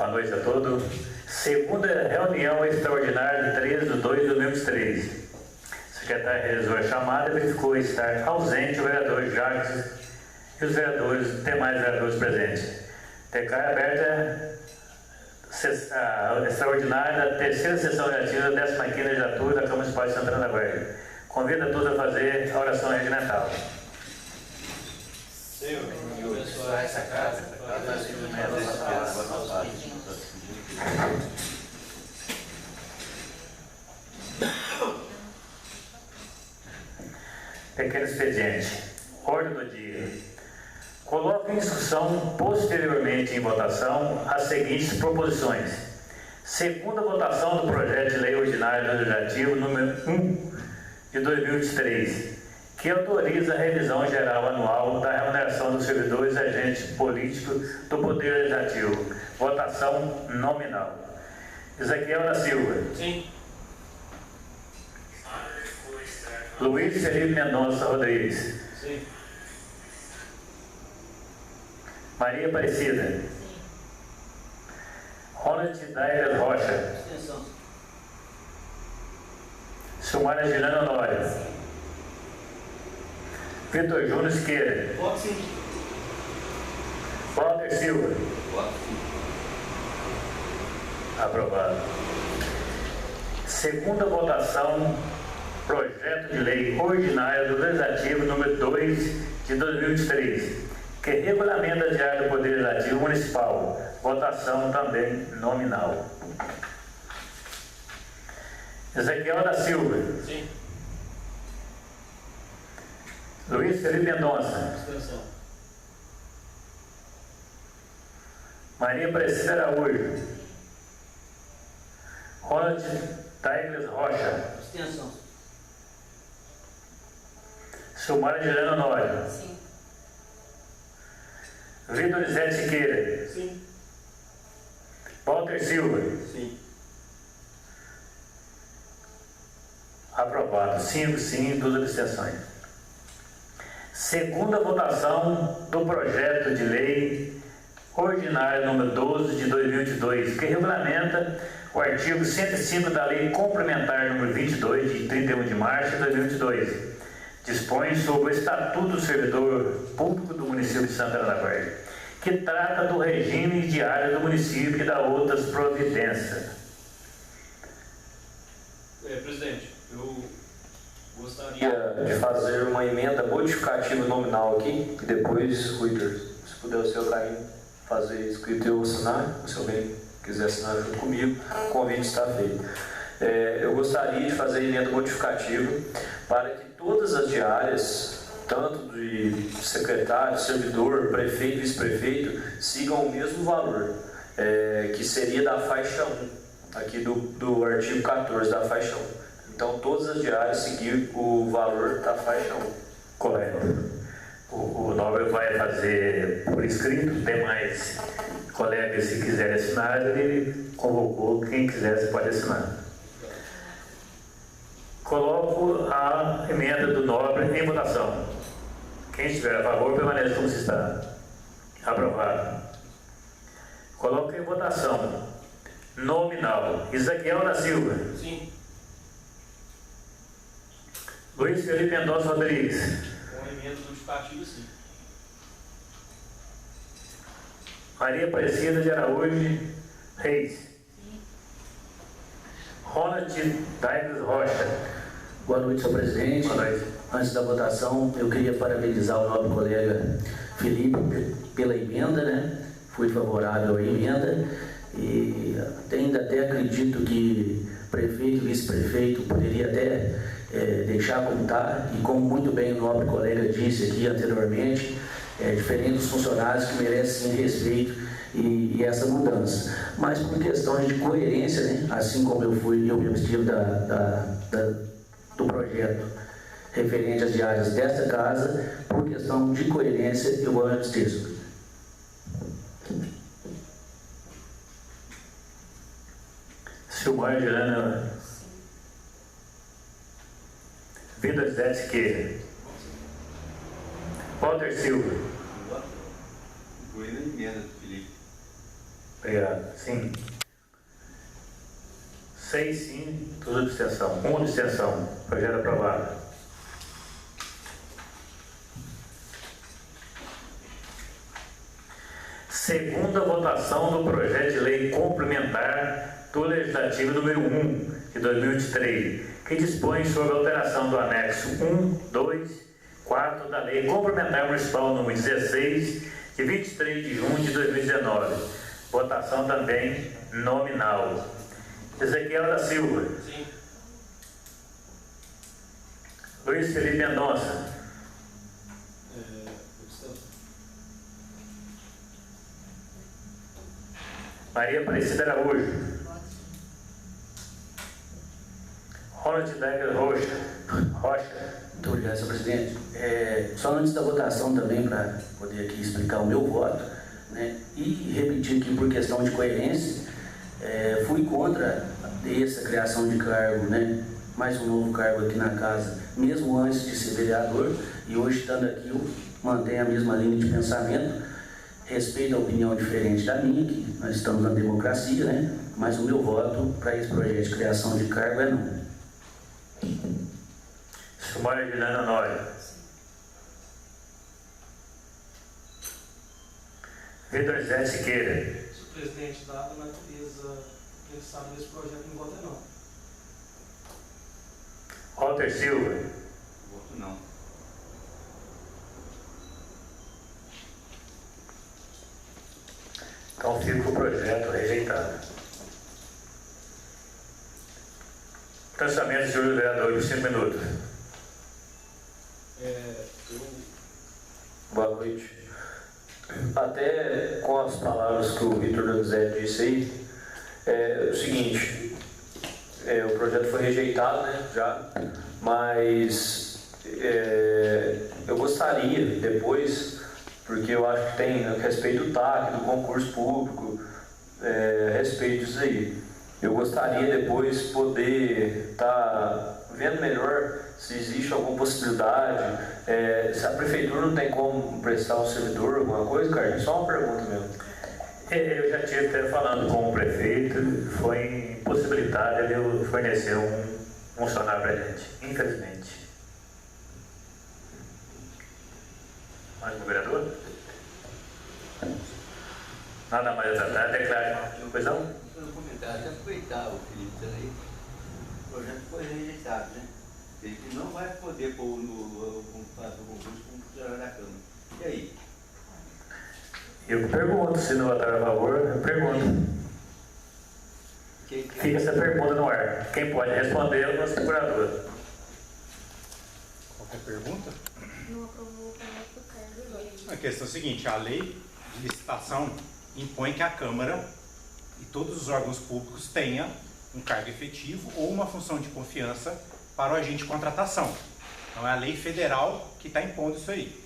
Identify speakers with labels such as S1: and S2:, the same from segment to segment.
S1: Boa noite a todos. Segunda reunião extraordinária de 13/2/2023. O secretário realizou a chamada e verificou estar ausente o vereador Jacques e os demais vereadores presentes. Declaro aberta a extraordinária da terceira sessão legislativa da 15ª legislatura da Câmara Municipal de Santana da Guarda. Convido a todos a fazer a oração regimental.
S2: Senhor, abençoai essa casa, para que nós vivamos a vossa paz.
S1: Pequeno expediente. Ordem do dia. Coloco em discussão posteriormente em votação as seguintes proposições. Segunda votação do projeto de lei ordinária do Legislativo número 1 de 2023, que autoriza a revisão geral anual da remuneração dos servidores e agentes políticos do Poder Legislativo. Votação nominal. Ezequiel da Silva.
S2: Sim.
S1: Luiz Felipe Mendonça Rodrigues.
S2: Sim.
S1: Maria Aparecida.
S3: Sim.
S1: Ronald Daira Rocha.
S2: Extensão.
S1: Silmara Girana Honório. Vitor Júnior Siqueira.
S2: Voto sim.
S1: Walter Silva.
S2: Voto sim.
S1: Aprovado. Segunda votação, projeto de lei ordinária do Legislativo número 2 de 2023, que regulamenta a diária do Poder Legislativo Municipal. Votação também nominal. Ezequiel da Silva.
S2: Sim.
S1: Luiz Felipe Mendonça.
S2: Extensão.
S1: Maria Aparecida Araújo. Ronald Taigles Rocha.
S2: Extensão.
S1: Silmara Girana Honório.
S3: Sim.
S1: Vitor Zé Siqueira.
S2: Sim.
S1: Walter Silva.
S2: Sim.
S1: Aprovado. 5 sim, 2 abstenções. Segunda votação do projeto de lei ordinária número 12 de 2022, que regulamenta o artigo 105 da Lei Complementar número 22, de 31 de março de 2022. Dispõe sobre o Estatuto do Servidor Público do município de Santana da Guarda, que trata do regime diário do município e dá outras providências.
S2: Presidente, eu gostaria
S4: De fazer uma emenda modificativa nominal aqui e depois, Vitor, se puder o seu Caim fazer escrito e eu assinar, se alguém quiser assinar junto comigo, o convite está feito. Eu gostaria de fazer a emenda modificativa para que todas as diárias, tanto de secretário, servidor, prefeito e vice-prefeito, sigam o mesmo valor, que seria da faixa 1, aqui do artigo 14 da faixa 1. Então, todas as diárias seguir o valor da faixa 1.
S1: Correto. O Nobre vai fazer por escrito, tem mais colegas, se quiserem assinar, ele convocou, quem quiser você pode assinar. Coloco a emenda do Nobre em votação. Quem estiver a favor, permanece como se está. Aprovado. Coloco em votação nominal Ezequiel da Silva.
S2: sim,
S1: Luiz Felipe Mendonça Rodrigues.
S2: com emenda modificativa sim.
S1: Maria Aparecida de Araújo Reis. Ronald Daigles Rocha.
S5: Boa noite, senhor presidente.
S1: Boa noite.
S5: Antes da votação, eu queria parabenizar o nobre colega Felipe pela emenda, né? Fui favorável à emenda e ainda até acredito que prefeito e vice-prefeito poderia até deixar como está, e como muito bem o nobre colega disse aqui anteriormente, diferentes funcionários que merecem sim, respeito e essa mudança. Mas por questões de coerência, né? Assim como eu mesmo estive do projeto referente às diárias desta casa, por questão de coerência, eu vou antes disso.
S1: Silmar Girana. Vitor Zé Siqueira. Walter Silva.
S6: Incluindo a emenda do Felipe.
S1: Obrigado. Sim. 6 sim, 2 abstenção. 1 abstenção. Projeto aprovado. Segunda votação do projeto de lei complementar do Legislativo número 1 de 2023, que dispõe sobre a alteração do anexo 1, 2, 4 da Lei Complementar Municipal número 16, de 23 de junho de 2019. Votação também nominal. Ezequiel da Silva.
S2: Sim.
S1: Luiz Felipe Mendonça. Maria Aparecida Araújo. Ronald Degger Rocha.
S5: Muito obrigado, senhor presidente. Só antes da votação também, para poder aqui explicar o meu voto, né, e repetir aqui por questão de coerência, fui contra essa criação de cargo, né, mais um novo cargo aqui na casa, mesmo antes de ser vereador, e hoje estando aqui eu mantenho a mesma linha de pensamento, respeito a opinião diferente da minha, que nós estamos na democracia, né, mas o meu voto para esse projeto de criação de cargo é não.
S1: Sumária Juliana Nória. Vitor Zé Siqueira.
S3: Senhor presidente, dada a natureza pensada nesse projeto, não vota não.
S1: Walter Silva.
S2: Voto não.
S1: Então fica o projeto rejeitado. Pensamento do senhor vereador, por 5 minutos.
S4: Boa noite. Até com as palavras que o Vitor Donizete disse aí, é o seguinte, o projeto foi rejeitado, né, já, mas eu gostaria depois, porque eu acho que tem a respeito do TAC, do concurso público, a respeito disso aí. Eu gostaria depois poder estar vendo melhor se existe alguma possibilidade, se a prefeitura não tem como prestar um servidor, alguma coisa, Carlinhos, só uma pergunta mesmo.
S1: Eu já tive até falando com o prefeito, foi impossibilitado ele fornecer um funcionário para a gente, infelizmente. Mais um vereador? Nada mais a tratar, declaro. Pois não?
S2: Um comentário, aproveitar o Felipe também. O projeto foi rejeitado, né? Ele não vai poder pôr no concurso como funcionário da Câmara. E aí?
S1: Eu pergunto, se não votar a favor, eu pergunto. Fica essa pergunta no ar. Quem pode responder é o nosso procurador.
S6: Qualquer pergunta?
S7: Não aprovou o projeto do cargo.
S6: A questão é a seguinte, a lei de licitação impõe que a Câmara e todos os órgãos públicos tenham um cargo efetivo ou uma função de confiança para o agente de contratação. Então é a lei federal que está impondo isso aí.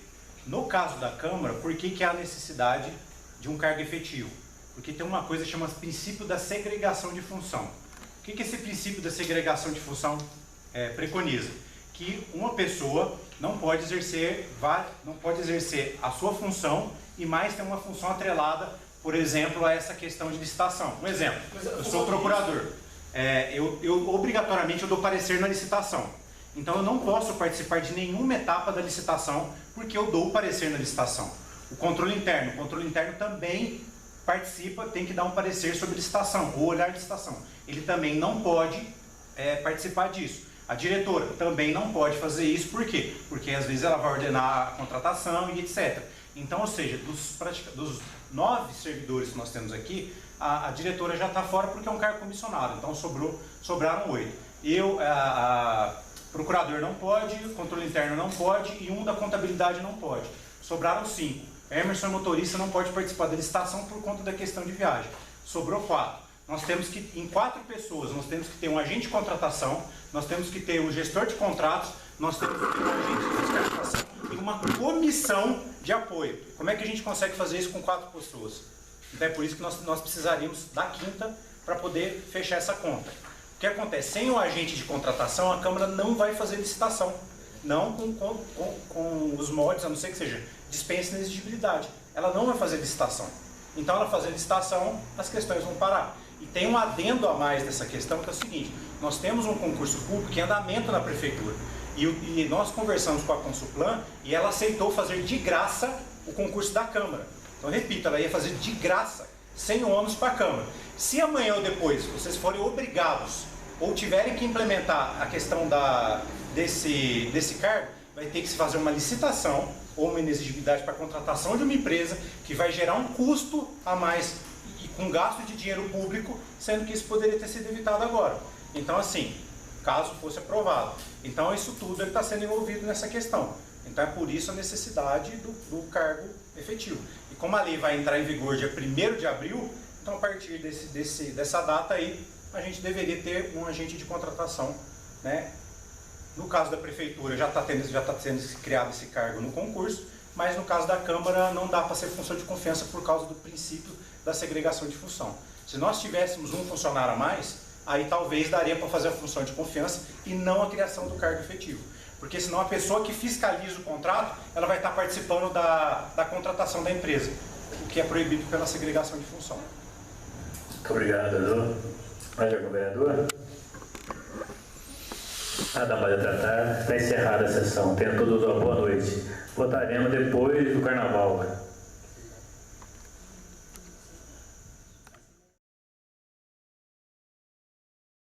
S6: No caso da Câmara, por que há necessidade de um cargo efetivo? Porque tem uma coisa que chama princípio da segregação de função. O que esse princípio da segregação de função preconiza? Que uma pessoa não pode exercer a sua função e mais tem uma função atrelada, por exemplo, a essa questão de licitação. Um exemplo, eu sou procurador. Obrigatoriamente eu dou parecer na licitação. Então eu não posso participar de nenhuma etapa da licitação porque eu dou o parecer na licitação. O controle interno também participa, tem que dar um parecer sobre licitação, ou olhar licitação. Ele também não pode participar disso. A diretora também não pode fazer isso, por quê? Porque às vezes ela vai ordenar a contratação e etc. Então, ou seja, dos 9 servidores que nós temos aqui, a diretora já está fora porque é um cargo comissionado, então sobraram 8. Procurador não pode, controle interno não pode e um da contabilidade não pode. Sobraram 5. Emerson, motorista, não pode participar da licitação por conta da questão de viagem. Sobrou 4. Nós temos que, em 4 pessoas, nós temos que ter um agente de contratação, nós temos que ter um gestor de contratos, nós temos que ter um agente de fiscalização e uma comissão de apoio. Como é que a gente consegue fazer isso com 4 pessoas? Então é por isso que nós precisaríamos da quinta para poder fechar essa conta. O que acontece? Sem o agente de contratação, a Câmara não vai fazer licitação. Não com os moldes, a não ser que seja dispensa na exigibilidade. Ela não vai fazer licitação. Então, ela fazendo licitação, as questões vão parar. E tem um adendo a mais dessa questão, que é o seguinte: nós temos um concurso público em andamento na prefeitura. E nós conversamos com a Consulplan e ela aceitou fazer de graça o concurso da Câmara. Então, repito, ela ia fazer de graça, sem ônus para a Câmara. Se amanhã ou depois vocês forem obrigados ou tiverem que implementar a questão desse cargo, vai ter que se fazer uma licitação ou uma inexigibilidade para a contratação de uma empresa que vai gerar um custo a mais e com gasto de dinheiro público, sendo que isso poderia ter sido evitado agora. Então, assim, caso fosse aprovado. Então, isso tudo está sendo envolvido nessa questão. Então, é por isso a necessidade do cargo efetivo. E como a lei vai entrar em vigor dia 1º de abril, então, a partir dessa data aí, a gente deveria ter um agente de contratação, né? No caso da prefeitura, já está sendo criado esse cargo no concurso, mas no caso da Câmara não dá para ser função de confiança por causa do princípio da segregação de função. Se nós tivéssemos um funcionário a mais, aí talvez daria para fazer a função de confiança e não a criação do cargo efetivo. Porque senão a pessoa que fiscaliza o contrato, ela vai estar participando da contratação da empresa, o que é proibido pela segregação de função.
S1: Muito obrigado, vereador. Mais algum vereador? Nada mais a tratar. Está encerrada a sessão. Tenham todos uma boa noite. Votaremos depois do carnaval.